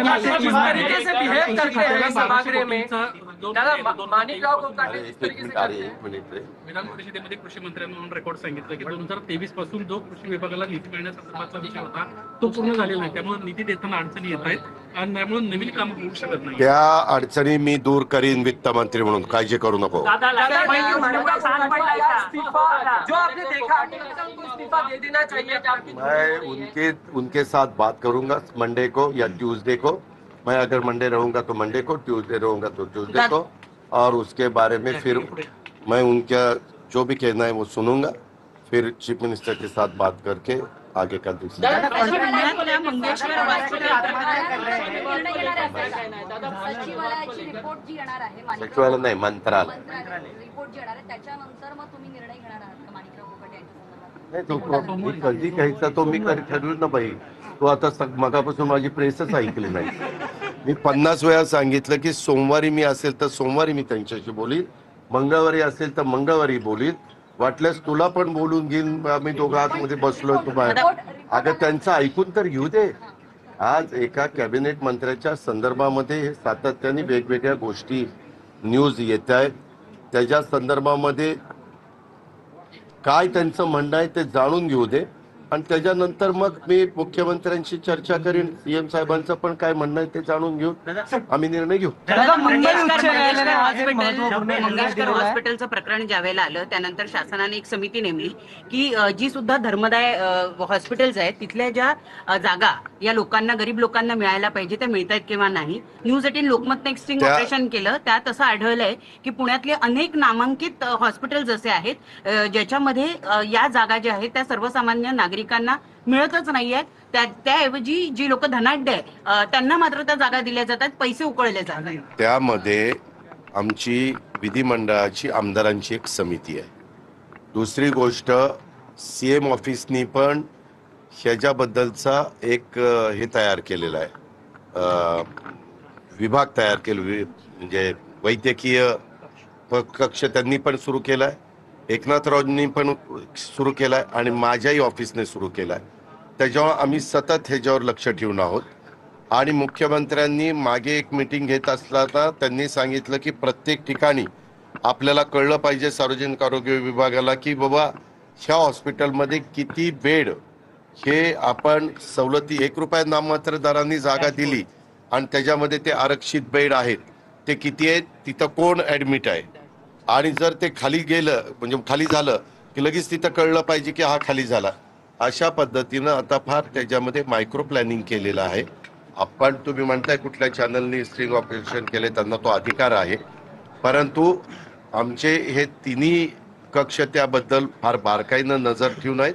जिस तरीके से बिहेव करते हैं सभागृह में, दादा माणिकराव कोकाटे जिस तरीके से करते हैं। विधान परिषदेमध्ये कृषी मंत्र्यांनी म्हणून रेकॉर्ड सांगितलं की 2023 पासून जो कृषी विभागाला निधी मिळण्यासंदर्भातला विषय होता तो पूर्ण झालेला नाही, त्यामुळे निधी देताना अडचणी येत आहेत आणि त्यामुळे नवीन काम होऊ शकत नाही। त्या अडचणी मी दूर करीन वित्त मंत्री म्हणून, काळजी करू नको। जो आपने देखा उनको इस्तीफा दे देना चाहिए। मैं उनके साथ बात करूंगा मंडे को या ट्यूसडे को। मैं अगर मंडे रहूंगा तो मंडे को, ट्यूसडे रहूंगा तो ट्यूसडे को, और उसके बारे में फिर मैं उनका जो भी कहना है वो सुनूंगा, फिर चीफ मिनिस्टर के साथ बात करके आगे का दूसरा सचिवालय नाही मंत्रालय नाही तो कधी घ्यायचा तो मी ठरवलं ना बाई। तो आता मगापासून माझी प्रेसच ऐकली नाही। मी 50 वेळा सांगितलं की सोमवारी मी असेल तर सोमवारी मी त्यांच्याशी बोलीन, मंगळवारी असेल तर मंगळवारी बोलीन, वाटल्यास तुला पण बोलून घेईन। आम्ही दोघं आतमध्ये बसलोय तू बाहेर। अगं त्यांचं ऐकून तर घेऊ दे। आज एका कॅबिनेट मंत्र्याच्या संदर्भामध्ये सातत्याने वेगवेगळ्या गोष्टी न्यूज येत आहेत, त्याच्या संदर्भामध्ये काय त्यांचं म्हणणं आहे ते जाणून घेऊ दे, आणि त्याच्यानंतर मग मी मुख्यमंत्र्यांशी चर्चा करीन। सीएम साहेबांचं पण काय म्हणणं आहे ते जाणून घेऊन आम्ही निर्णय घेऊ। मंगेशकर हॉस्पिटलचं प्रकरण ज्यावेळेला आलं त्यानंतर शासनाने एक समिती नेमली की जी सुद्धा धर्मदाय हॉस्पिटल्स आहेत तिथल्या ज्या जागा या लोकांना, गरीब लोकांना मिळायला पाहिजे त्या मिळत आहेत किंवा नाही। न्यूज 18 लोकमतने एक स्टिंग ऑपरेशन केलं, त्यात असं आढळलंय की पुण्यातले अनेक नामांकित हॉस्पिटल्स असे आहेत ज्याच्यामध्ये या जागा ज्या आहेत त्या सर्वसामान्य नागरिकांना मिळतच नाहीये। त्याऐवजी जी लोक धनाढ्य आहेत त्यांना मात्र त्या जागा दिल्या जातात, पैसे उकळले जातात। त्यामध्ये आमची विधिमंडळाची आमदारांची एक समिती आहे। दुसरी गोष्ट सीएम ऑफिसनी पण ह्याच्याबद्दलचा एक हे तयार केलेला आहे, विभाग तयार केले, म्हणजे वैद्यकीय कक्ष त्यांनी पण सुरू केलाय, एकनाथरावनी पण सुरू केलाय आणि माझ्याही ऑफिसने सुरू केलाय। त्याच्यावर आम्ही सतत ह्याच्यावर लक्ष ठेवून आहोत। आणि मुख्यमंत्र्यांनी मागे एक मीटिंग घेत असताना त्यांनी सांगितलं की प्रत्येक ठिकाणी आपल्याला कळलं पाहिजे सार्वजनिक आरोग्य विभागाला की बाबा ह्या हॉस्पिटलमध्ये किती बेड हे आपण सवलती 1 रुपया नाममात्र दरांनी जागा दिली आणि त्याच्यामध्ये ते आरक्षित बेड आहेत ते किती आहेत, तिथं कोण ऍडमिट आहे, आणि जर ते खाली गेलं म्हणजे खाली झालं की लगेच तिथं कळलं पाहिजे की हा खाली झाला। अशा पद्धतीनं आता फार त्याच्यामध्ये मायक्रो प्लॅनिंग केलेलं आहे। आपण तुम्ही म्हणताय कुठल्या चॅनलनी स्ट्रिंग ऑपरेशन केले, त्यांना तो अधिकार आहे, परंतु आमचे हे तिन्ही कक्ष त्याबद्दल फार बारकाईनं नजर ठेवून आहेत।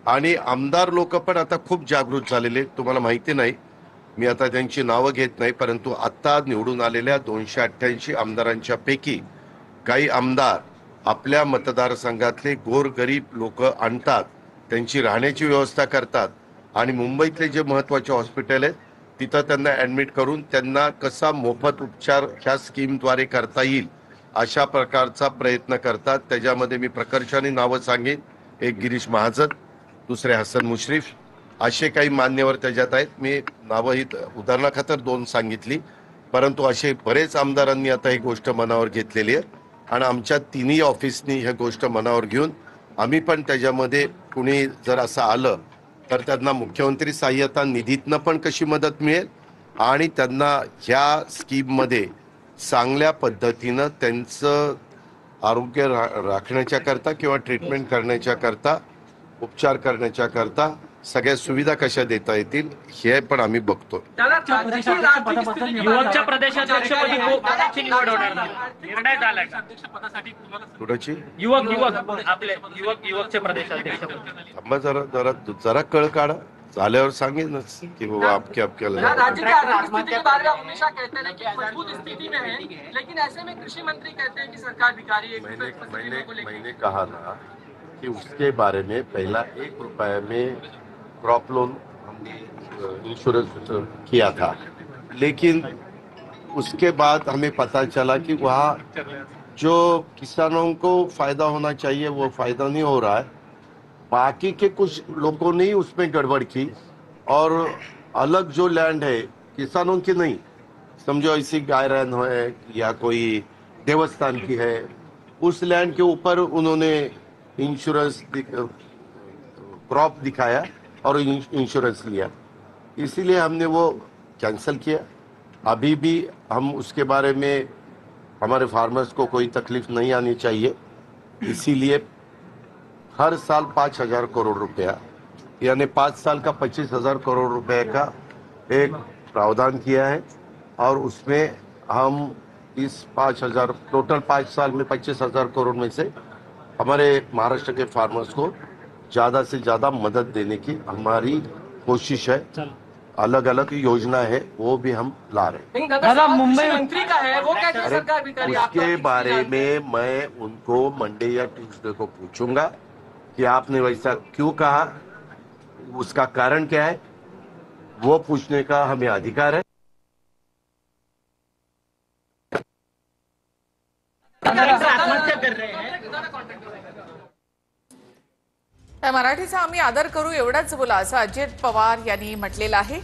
आणि आमदार लोक पण आता खूप जागृत झालेले। तुम्हाला माहिती नाही, मी आता त्यांची नावं घेत नाही, परंतु आता निवडून आलेल्या 288 आमदारांच्या पैकी काही आमदार आपल्या मतदारसंघातले गोरगरीब लोक आणतात, त्यांची राहण्याची व्यवस्था करतात आणि मुंबईतले जे महत्त्वाचे हॉस्पिटल आहेत तिथं त्यांना ऍडमिट करून त्यांना कसा मोफत उपचार ह्या स्कीमद्वारे करता येईल अशा प्रकारचा प्रयत्न करतात। त्याच्यामध्ये मी प्रकर्षाने नावं सांगेन, एक गिरीश महाजन, दुसरे हसन मुश्रीफ, असे काही मान्यवर त्याच्यात आहेत। मी नावं ही उदाहरणाखातर 2 सांगितली, परंतु असे बरेच आमदारांनी आता ही गोष्ट मनावर घेतलेली आहे आणि आमच्या तिन्ही ऑफिसनी ही गोष्ट मनावर घेऊन आम्ही पण त्याच्यामध्ये कुणी जर असं आलं तर त्यांना मुख्यमंत्री सहाय्यता निधीतनं पण कशी मदत मिळेल आणि त्यांना ह्या स्कीममध्ये चांगल्या पद्धतीनं त्यांचं आरोग्य राखण्याच्या करता किंवा ट्रीटमेंट करण्याच्या करता, उपचार करण्याच्या करता सगळ्या सुविधा कशा देता येतील हे पण आम्ही बघतो। युवकच्या प्रदेशाध्यक्षपदी निवड होणार निर्णय झालाय अध्यक्षपदासाठी कुणाची? युवक आपले युवकचे प्रदेशाध्यक्ष। थांबा जरा कळ काढा, झाल्यावर सांगेनच की बाबा आपल्याला। राज्य की आर्थिक स्थिति के बारे में हमेशा कहते हैं कि मजबूत स्थिति में है, लेकिन ऐसे में कृषि मंत्री कहते हैं कि सरकार भिखारी है। मैंने कहा ना कि उसके बारे में पहला 1 रुपया में क्रॉप लोन हमने इंश्योरेंस किया था, लेकिन उसके बाद हमें पता चला कि वहाँ जो किसानों को फायदा होना चाहिए वो फायदा नहीं हो रहा है। बाकी के कुछ लोगों ने ही उसमें गड़बड़ की और अलग जो लैंड है किसानों की नहीं, समझो ऐसी गायरन है या कोई देवस्थान की है, उस लैंड के ऊपर उन्होंने इंश्योरेंस क्रॉप दिखाया और इंश्योरेंस लिया, इसीलिए हमने वो कैंसिल किया। अभी भी हम उसके बारे में, हमारे फार्मर्स को कोई तकलीफ नहीं आनी चाहिए, इसीलिए हर साल 5,000 करोड़ रुपया यानी 5 साल का 25,000 करोड़ रुपए का एक प्रावधान किया है और उसमें हम इस 5,000 टोटल 5 साल में 25,000 करोड़ में से हमारे महाराष्ट्र के फार्मर्स को ज्यादा से ज्यादा मदद देने की हमारी कोशिश है। अलग अलग योजना है वो भी हम ला रहे हैं। लेकिन दादा मुंबई मंत्री का है, वो क्या अरे सरकार भिखारी? उसके बारे में मैं उनको मंडे या ट्यूसडे को पूछूंगा कि आपने वैसा क्यों कहा, उसका कारण क्या है, वो पूछने का हमें अधिकार है। आत्महत्या कर रहे हैं। त्या मराठीचा आम्ही आदर करू एवढाच बोला असं अजित पवार यांनी म्हटलेलं आहे।